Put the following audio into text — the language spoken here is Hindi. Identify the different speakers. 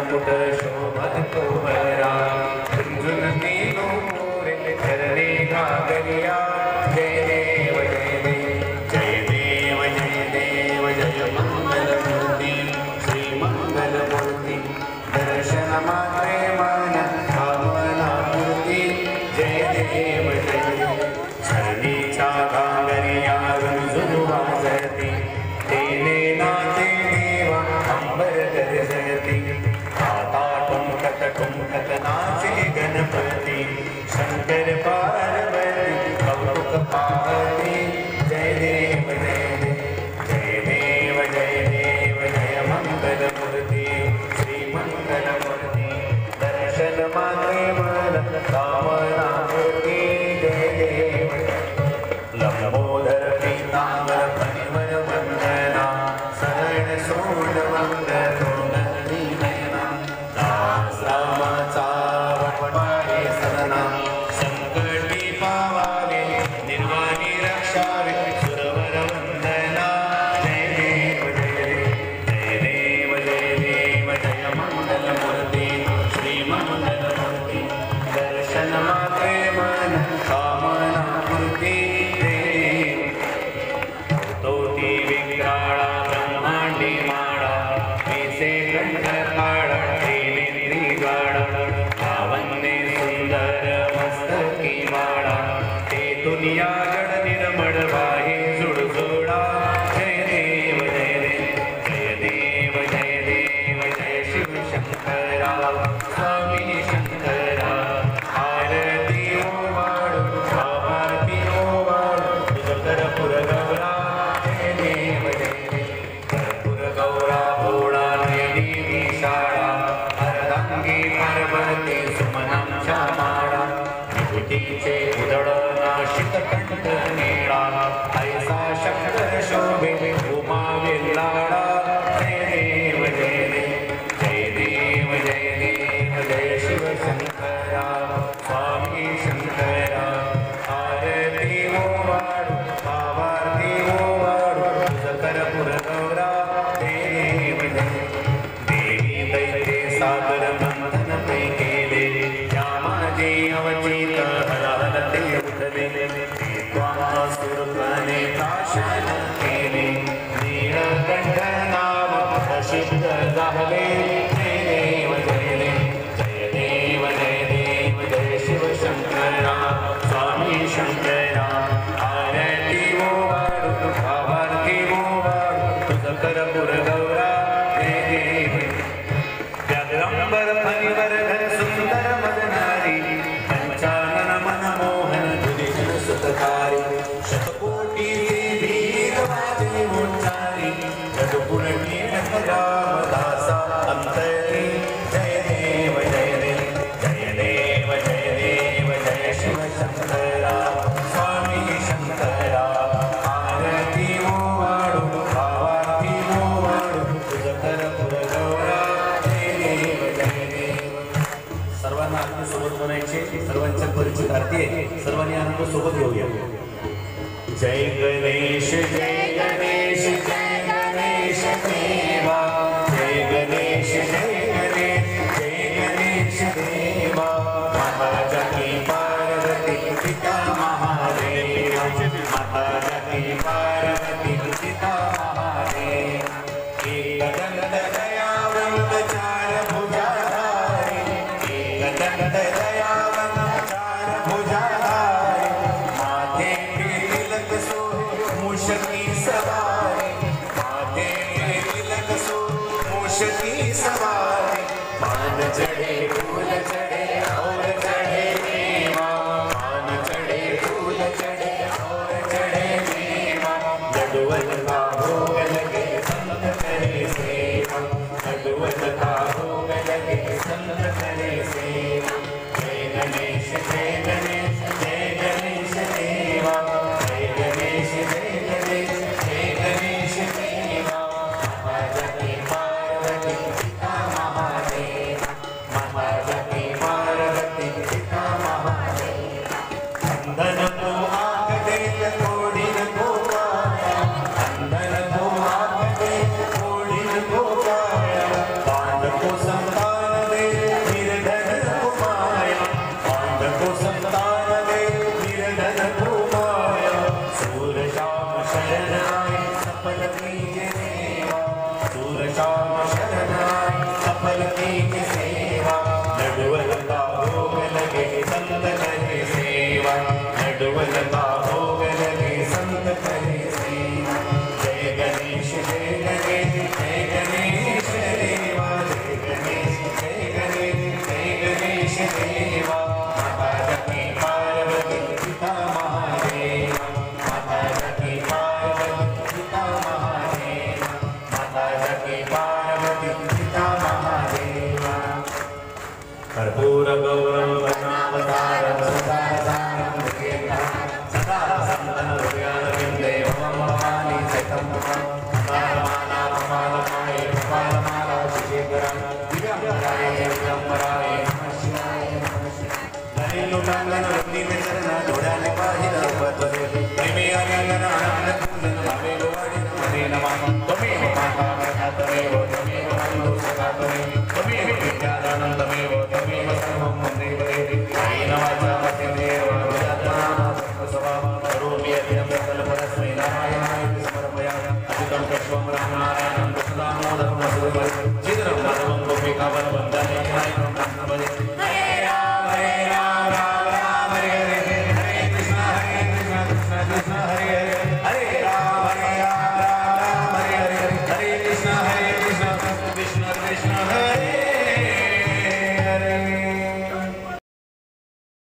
Speaker 1: मुकुट शोभत कोहरा झुनझुन तीनों मोरे चरणे घाघरिया जय देव जय देव जय देव जय देव जय मंगल मूर्ति श्री मंगल मूर्ति दर्शन मात्रे मन भावना मूर्ति जय देव जय देव चरणीच्या घाघरिया झुनझुन वाजती तेने नाचे देवा अंबर गरजती आता ठुमकत नाचे गणपती शंकर पार्वती कौतुक पाहती जय देव जय देव जय देव जय देव जय मंगल मूर्ति श्री मंगल मूर्ति दर्शन मात्रे मन कामना मूर्ति जय देव लंबोदर पीतांबर परिवर वंदना शरण सोन मंगल नयना दास रामाचा वटवारे सदना संकटी पावावे निर्वाणी रक्षावे सुरवर वंदना जय देव जय देव जय देव जय देव जय मंगल मूर्ति श्री मंगल मूर्ति दर्शन मात्रे मन कामना मूर्ति विक्राळा ब्रह्मांडी माळा विसे कंठकाळा त्रिनेत्री गाळा लावण्ये सुंदर मस्तकी माळा ते दुनिया गड निर्मळ वाहे जुळजुळा जय देव जय देव जय देव जय देव जय शिव शंकरा स्वामी शंकरा आरती ओवाळू आरती ओवाळू तुझ कर पुरगौरा पार्वती सुमनांच्या माळा विभूतीचे उदळ नाशिक कंठ निळा ऐसा शंकर शोभे उमा विल्लाळा जय देव जय देव जय देव जय देव जय शिव शंकरा स्वामी शंकरा आरती ओवाळू आरती ओवाळू तुझ कर पुरगौरा देव जय देवी दैते सागर अवचित हरहरते उठले ते त्वासुरपणे प्राशन केले नीलकंठ नाम प्रसिद्ध झाले जय देव जय देव जय देव जय देव जय शिव शंकरा स्वामी शंकरा आरती ओवाळू आरती ओवाळू तुझ कर पुरगौरा जय देव व्याघ्रांबर फणीवर सुंदर मदनारी पंचानन मनमोहन तुझे सुतकारी शतकोटी भीर वाजे उच्चारी जगपुरणी रामदासा अंतरी जय देव जय देव जय देव जय देव जय शिव शंकरा स्वामी शंकरा आरती ओवाळू आरती ओवाळू तुझ कर पुरगौरा सर्वांना आनंद सोबत म्हणायचे सर्वांच्या परिचित आरती आहे सर्वांनी आनंद सोबत घेऊया जय गणेश जय गणेश जय गणेश देवा जय गणेश जय गणेश जय गणेश देवा माता की पार्वती पिता महादेव माता की पार्वती पिता महादेव एक दंड दयावंत चार भुजाधारी दंड दयावंत चार भुजाधारी माथे पे तिलक सोहे मूषकी सवारी माथे पे तिलक सोहे मूषकी सवारी मान चढ़े फूल चढ़े और चढ़े मेवा मान चढ़े फूल चढ़े और चढ़े मेवा लडुअन का भोग लगे संत करे सेवा लडुअन का भोग लगे संत करे सेवा जय गणेश जय गणेश जय गणेश देवा जय गणेश जय गणेश जय गणेश देवा माता की पार्वती पिता महादेव माता की पार्वती पिता महादेव अंधन को आँख दे थोड़ी को पाया अंधन को आँख दे थोड़ी को पाया बांध को संभाल की सेवा नडवलता भोग लगे संत करे सेवा नडवलता भोग लगे संत करे सेवा जय गणेश देवा जय गणेश देवा माता लक्ष्मी पार्वती पिता महादेवा माता लक्ष्मी पार्वती पिता महादेवा माता लक्ष्मी पार्वती पिता महादेवा कर्पूर गौरम वरदावतारम सदा सारं सदा संतन हृदयारविन्दे मम भवानी सहितं माला कपालमाय कपालमाला शिशिकरं दिव्यंबराय दिव्यंबराय नमः शिवाय नमः लुटांगण रत्नी चरण डोळ्याने पाहिलं पतरे प्रेमी अंगण आनंद कुंदन भावे लोवाडी नमने नमः त्वमेव माता पिता त्वमेव त्वमेव बन्धु सखा त्वमेव विद्यादानं त्वमेव त्वमेव सर्वं वन्दे वन्दे कायेन वाचा मनसेन्द्रियैर्वा बुद्ध्यात्मना सर्वस्वभाव करोमि यद्यं कल्पतस्मै नारायणाय समर्पयामि अच्युतं केशवं रामनारायणं कृष्णदामोदरं वसुदेवं चित्रं माधवं गोपिकावल्लभं वन्दे नारायणं नमः